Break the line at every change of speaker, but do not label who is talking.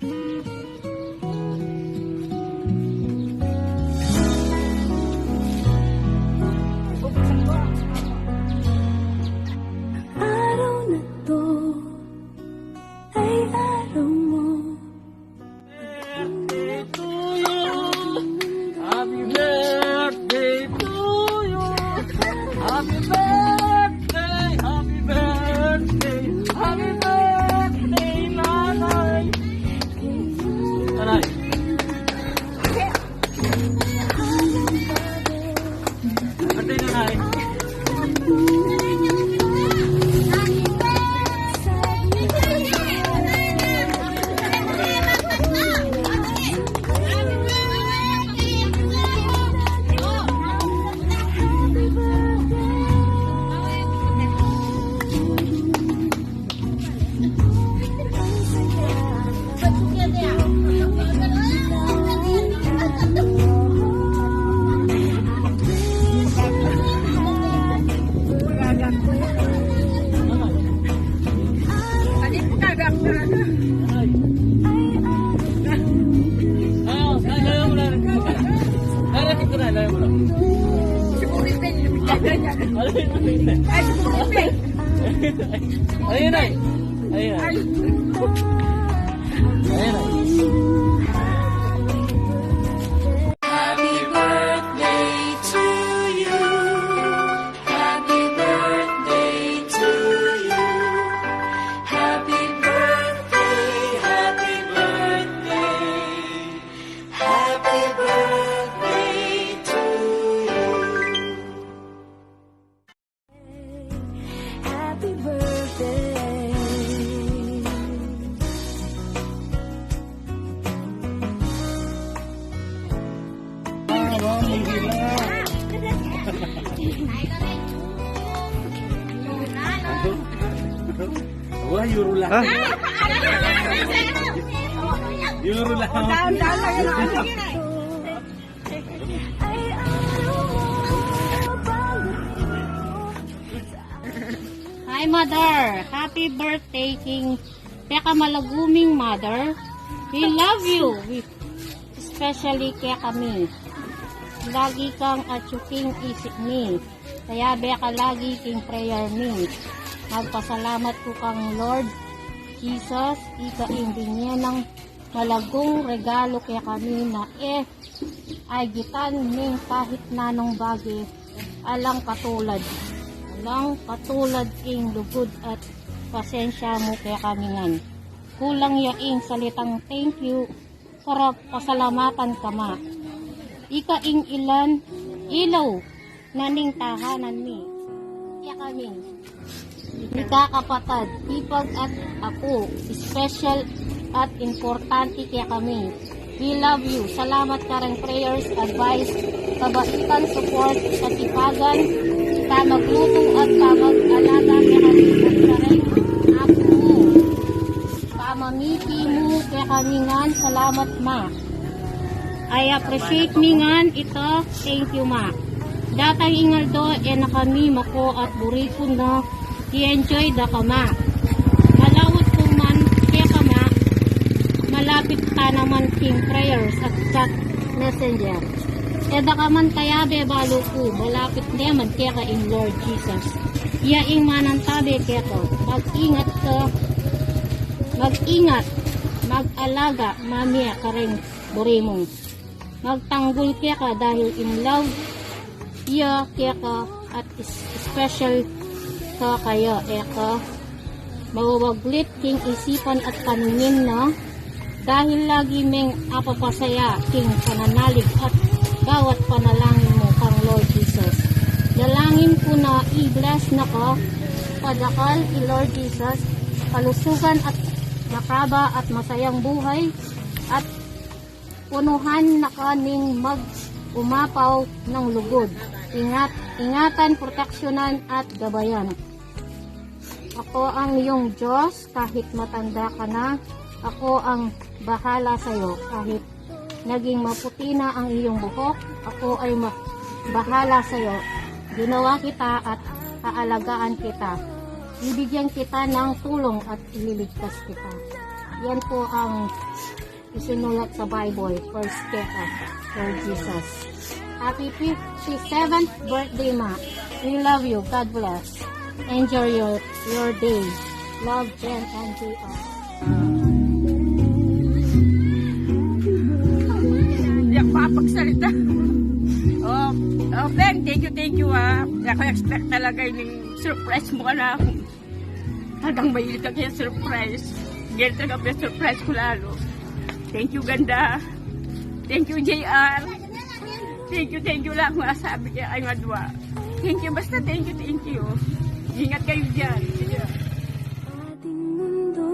Araw na to ay araw mo.
Birthday to you. Happy birthday to you. Happy birthday, happy birthday, happy birthday, nanay. Nanay. Birthday, nanay. Ayun ay. Ayun ay. Ayun ay.
Happy birthday to you. Happy birthday to you. Happy birthday, happy birthday. Happy birthday to you. Happy birthday.
Wah, euro lang. Euro lang.
Hi, Mother! Happy birthday, King Peka Malaguming Mother. We love you. Especially kaya kami. Lagi kang atsuking isip ni. Kaya beka lagi king prayer ni. Magpasalamat ko kang Lord Jesus. Ikaingin niya ng malagong regalo kaya kami na ay gitan ning kahit nanong bagay alang katulad. Lang katulad ing lugod at pasensya mo kaya kami ngan. Kulang yaing salitang thank you para pasalamatan kama. Ika ing ilan ilaw naning tahanan ni. Kaya kami. Ika kapatad, ipag at ako, special at importante kaya kami. We love you. Salamat karang prayers, advice, kabaitan, support, katipagan, magluto at mag-alaga kaya kami at kareng ako mo. Pamamiti mo kaya kami ngan, salamat ma. I appreciate me ngan ito, thank you ma. Datang ingal do, na kami mako at buriko na i-enjoy da kama. Malawot ko man kaya kama, malapit ta naman king prayers at chat messenger. Eda ka man kaya be balo ko, malapit naman kaya ka in Lord Jesus. Iaing manantabi kaya ko, mag-ingat ka, mag-ingat, mag-alaga, mamaya ka rin burimong. Magtanggol kaya ka dahil in love, iya kaya ka at special ka kayo, ka mawawaglit king isipan at paningin na dahil lagi meng apapasaya king pananalig at bawat panalangin mo kang Lord Jesus. Dalangin ko na i-bless na ka, padakal Lord Jesus, kalusugan at makaba at masayang buhay at punuhan na kaning mag-umapaw ng lugod. Ingatan, proteksyonan at gabayan. Ako ang iyong Diyos kahit matanda ka na. Ako ang bahala sa iyo kahit naging maputi na ang iyong buhok. Ako ay bahala sa iyo. Ginawa kita at aalagaan kita. Bibigyan kita ng tulong at ililigtas kita. Yan po ang isinulat sa Bible, First Keka, Lord Jesus. Happy 57th birthday, Ma. We love you. God bless. Enjoy your day. Love, Jen, and JR.
Hindi ako makapagsalita. Ben, thank you ah. Hindi ako expect talaga yung surprise mo ka na ako. Hanggang mahilig ka kaya surprise. Ganyan talaga yung surprise ko lalo. Thank you, ganda. Thank you, JR. Thank you lang mga sabi kaya ay madwa. Thank you, basta thank you. Ingat kayo dyan. Sige.
ating mundo.